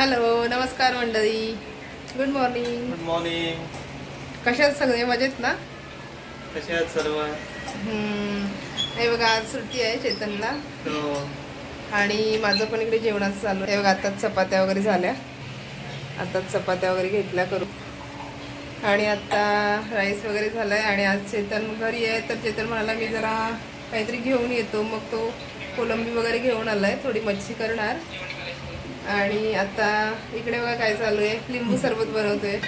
Hello, नमस्कार मंडळी. Good morning. Good morning. कशा आहेत सगळे? मजेत ना? कशा आहेत सर्व? हे बघा, आज सुट्टी आहे चेतनला. आणि माझं पण इकडे जेवणाचं चालू आहे. बघा, आताच चपात्या वगैरे झाल्या. आताच चपात्या वगैरे घेतल्या करू. आणि आता राईस वगैरे झालाय. आणि आज चेतन घरी आहे, तर चेतन म्हणाला मी जरा काहीतरी घेऊन येतो. मग तो कोलंबी वगैरे घेऊन आलाय, थोडी मच्छी करणार. आणि आता इकडे बघा काय चालू आहे, लिंबू सरबत बनवतोय.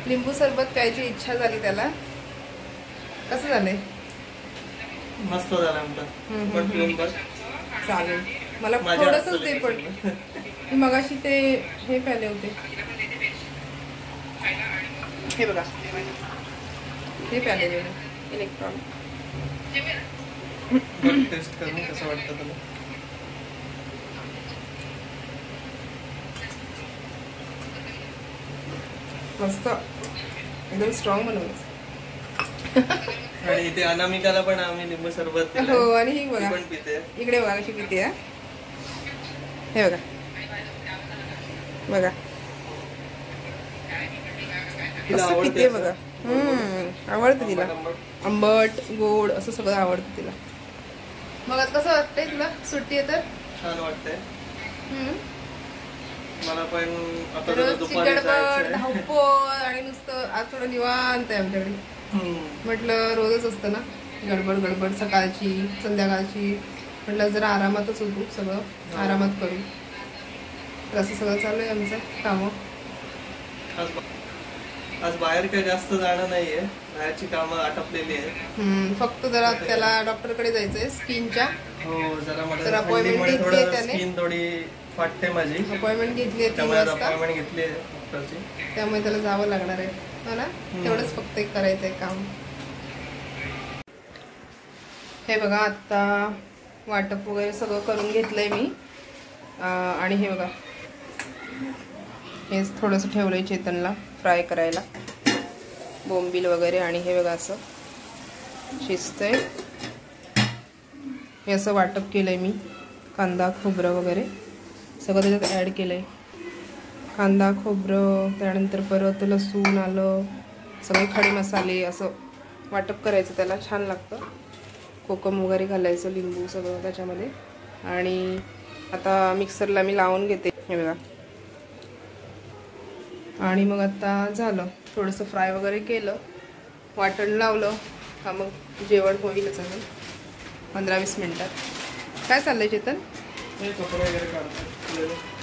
लिंबू सरबत प्यायची इच्छा झाली त्याला. कसं झालंय? मस्त झालं आमचं. पण पिऊन बघ. चालेल, मला थोडंसंच दे. पण मी मगाशी ते हे प्याले होते, हे बघा, हे प्याले इलेक्ट्रॉन. टेस्ट करून कसं वाटतं तुला? मस्त, एकदम स्ट्रॉंग बनवलं. आणि इथे अनामिकाला पण आम्ही लिंबू सरबत. हो, आणि ही बघा पण पिते. इकडे बघा कशी पिते. हे बघा बघा कसं पिते बघा. आवडतं तिला. आंबट गोड असं सगळं आवडतं तिला. मग आज कसं वाटतंय तुला? सुट्टी आहे तर छान वाटतंय मला पण. आता रोजची गडबड धावपळ आणि नुसतं आज थोडं निवांत आहे आमच्याकडे. म्हटलं रोजच असतं ना गडबड गडबड, सकाळची संध्याकाळची. म्हटलं जरा आरामातच होतो, सगळं आरामात करू. तर असं सगळं चालू आहे आमचं कामं. आज बाहेर काही जास्त जाणं नाहीये, बाहेरची कामं आटपलेली आहेत. फक्त जरा त्याला डॉक्टरकडे जायचंय स्किनच्या. हो, जरा मला तर अपॉइंटमेंट घेतली आहे त्याने. स्किन थोडी फाटते माझी. अपॉइंटमेंट घेतली आहे 3 वाजता. अपॉइंटमेंट घेतली आहे डॉक्टरची, त्यामुळे त्याला जावं लागणार आहे. हो ना, तेवढंच फक्त एक करायचंय काम. हे बघा, आता वाटप वगैरे सगळं करून घेतलंय मी. आणि हे बघा, हेच थोडंसं ठेवलंय चेतनला फ्राय करायला, बोंबील वगैरे. आणि हे बघा असं शिजतंय. हे असं वाटप केलंय मी. कांदा खोबरं वगैरे सगळं त्याच्यात ॲड केलंय. कांदा खोबरं, त्यानंतर परत लसूण आलं, सगळे खडे मसाले असं वाटप करायचं. त्याला छान लागतं. कोकम वगैरे घालायचं, लिंबू सगळं त्याच्यामध्ये. आणि आता मिक्सरला मी लावून घेते. हे बघा. आणि मग आता झालं, थोडंसं फ्राय वगैरे केलं, वाटण लावलं का मग जेवण होईलच अजून 15-20 मिनटात. काय चाललंय चेतन? कपडे वगैरे काढतो.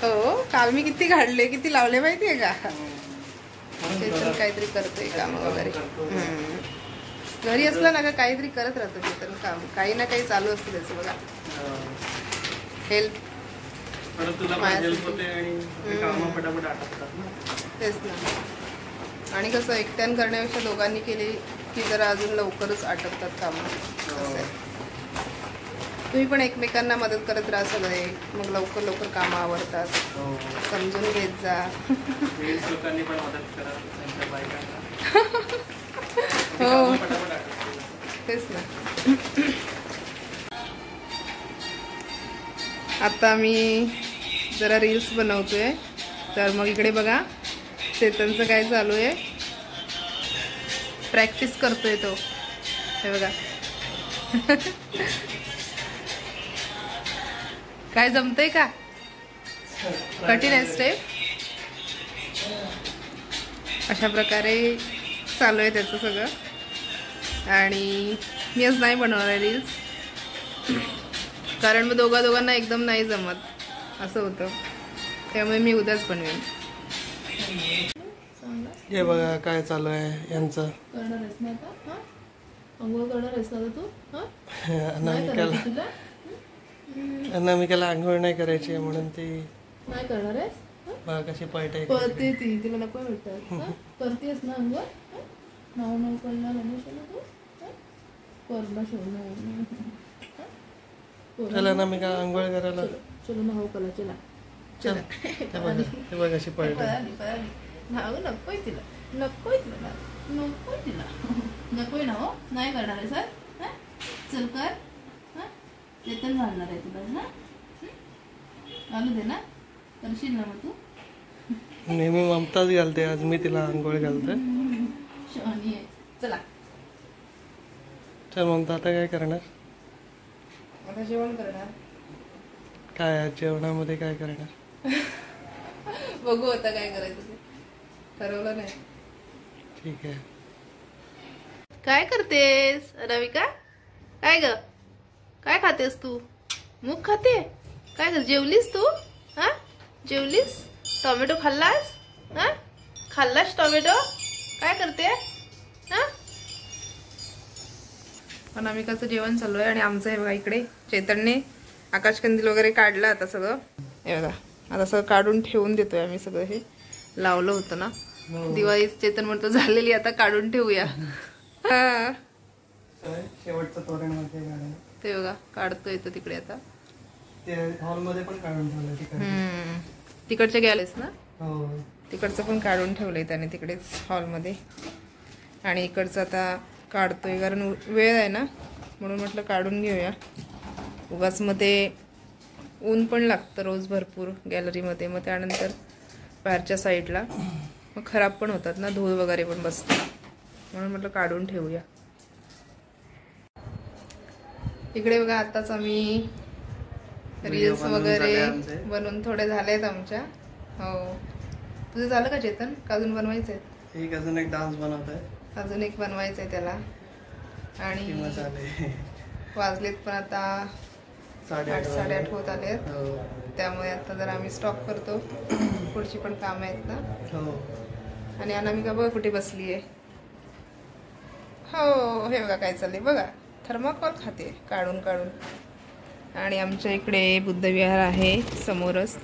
हो, काल मी किती काढले, किती लावले माहिती आहे का? चेतन काहीतरी करतोय काम वगैरे. घरी असलं ना का काहीतरी करत राहतो चेतन काम. काही ना काही चालू असतं त्याचं बघा. हेल्प. तेच ना. आणि कसं एकट्यानं करण्यापेक्षा दोघांनी केली की जरा अजून लवकरच आटपतात कामं. तुम्ही पण एकमेकांना मदत करत राहा सगळे, मग लवकर लवकर कामं आवडतात. समजून घेत जा. हो, तेच ना. आता मी जरा रील्स बनवतोय. तर मग इकडे बघा चेतनचं काय चालू आहे, प्रॅक्टिस करतोय तो. हे बघा काय जमतंय का? कठीण आहे स्टेप. अशा प्रकारे चालू आहे त्याचं सगळं. आणि मी आज नाही बनवणार रील्स, कारण मग दोघांना एकदम नाही जमत असं होतं. त्यामुळे मी उद्याच बनवेन. हे बघा काय चालू आहे यांचं. करणार आहेस ना आता? अंघोळ करणार आहेस ना तू? अनामिकाला आंघोळ नाही करायची म्हणून ती नाही करणार आहेस. बघा कशी पळते. पळते ती, तिला नको भेटतात. करतेस ना अंघोळ? नाव नाव करणार तू? करला शोधणार. चला अनामिका आंघोळ करायला. चलो ना, हो कला चला चला. ते बघ कशी पळते. नाव नकोय तिला, नकोय तिला, नकोय तिला, नकोय ना. हो, नाही करणार आहे सर. चल कर. चेतन घालणार आहे तुला ना. घालू दे ना, करशील ना मग तू. नेहमी ममताच घालते, आज मी तिला आंघोळ घालते. शहाणी आहे. चला चल ममता, आता काय करणार? आता जेवण करणार. काय आज जेवणामध्ये काय करणार? बघू आता काय करायचं ते, ठरवलं नाही. ठीक आहे. काय करतेस रविका? काय ग, काय खातेस तू? मूग खाते? काय ग, जेवलीस तू? हा, जेवलीस? टोमॅटो खाल्लास? हा, खाल्लास टोमॅटो? काय करते? हा, अनामिकाचं जेवण चालू आहे. आणि आमचं हे बघा इकडे चैतन्यने आकाशकंदील वगैरे काढलं. आता सगळं हे बघा, आता सगळं काढून ठेवून देतोय आम्ही. सगळं हे लावलं होतं ना दिवाळी, चेतन म्हणतो झालेली आता काढून ठेवूया. हा, शेवटचं तोरण मध्ये काढायला. ते बघा काढतोय तो तिकडे आता. ते हॉल मध्ये पण काढून ठेवलं तिकडे. तिकडच्या गॅलेस ना, हो. तिकडचं पण काढून ठेवलंय त्याने तिकडेच हॉलमध्ये. आणि इकडचं आता काढतोय कारण वेळ आहे ना, म्हणून म्हटलं काढून घेऊया. उगाच मध्ये ऊन पण लागतं रोज भरपूर गॅलरीमध्ये, मग त्यानंतर बाहेरच्या साईडला मग खराब पण होतात ना, धूळ वगैरे पण बसते, म्हणून म्हटलं काढून ठेवूया. इकडे बघा आताच आम्ही रील्स वगैरे बनवून थोडे झालेत आमच्या. हो, तुझं झालं का चेतन? का अजून बनवायचंय? एक अजून एक डान्स बनवतोय. अजून एक बनवायचंय त्याला. आणि वाजलेत पण आता 8:30 होत आले. त्यामुळे आता जर आम्ही स्टॉप करतो, पुढची पण कामं आहेत ना. आणि अनामिका बघा कुठे बसली आहे. हो, हे बघा काय चाललंय बघा, थर्माकोल खाते काढून काढून. आणि आमच्या इकडे बुद्धविहार आहे समोरच,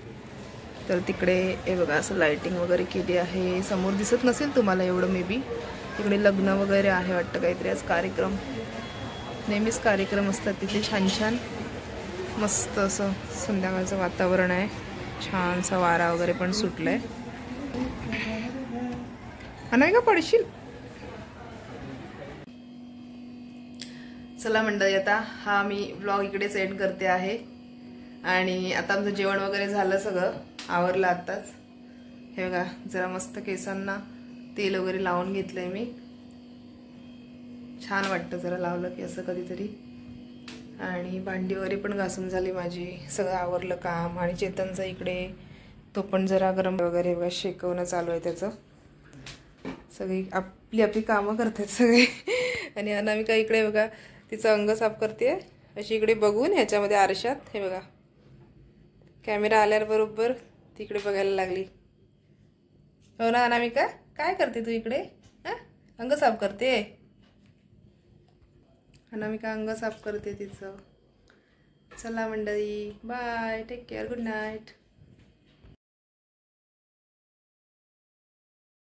तर तिकडे हे बघा असं लाइटिंग वगैरे केली आहे. समोर दिसत नसेल तुम्हाला एवढं मे बी. तिकडे लग्न वगैरे आहे वाटतं काहीतरी आज कार्यक्रम. नेहमीच कार्यक्रम असतात तिथे. छान छान मस्त असं संध्याकाळचं वातावरण आहे. छानसा वारा वगैरे पण सुटलाय. नाही का पडशील? चला मंडळी, आता हा मी व्लॉग इकडेच एंड करते आहे. आणि आता आमचं जेवण वगैरे झालं, सगळं आवरलं आत्ताच. हे बघा जरा मस्त केसांना तेल वगैरे लावून घेतलंय मी. छान वाटतं जरा लावलं की असं कधीतरी. आणि भांडी वगैरे पण घासून झाली माझी, सगळं आवरलं काम. आणि चेतनचं इकडे तो पण जरा गरम वगैरे बघा शेकवणं चालू आहे त्याचं. सगळी आपली आपली कामं करतात सगळे. आणि अनामिका इकडे बघा तिचं अंग साफ करते अशी इकडे बघून ह्याच्यामध्ये आरशात. हे बघा कॅमेरा आल्यावर बरोबर तिकडे बघायला लागली. हो ना अनामिका, काय करते तू इकडे? हा, अंग साफ करते. अनामिका अंग साफ करते तिचं. चला मंडळी, bye, take care, good night.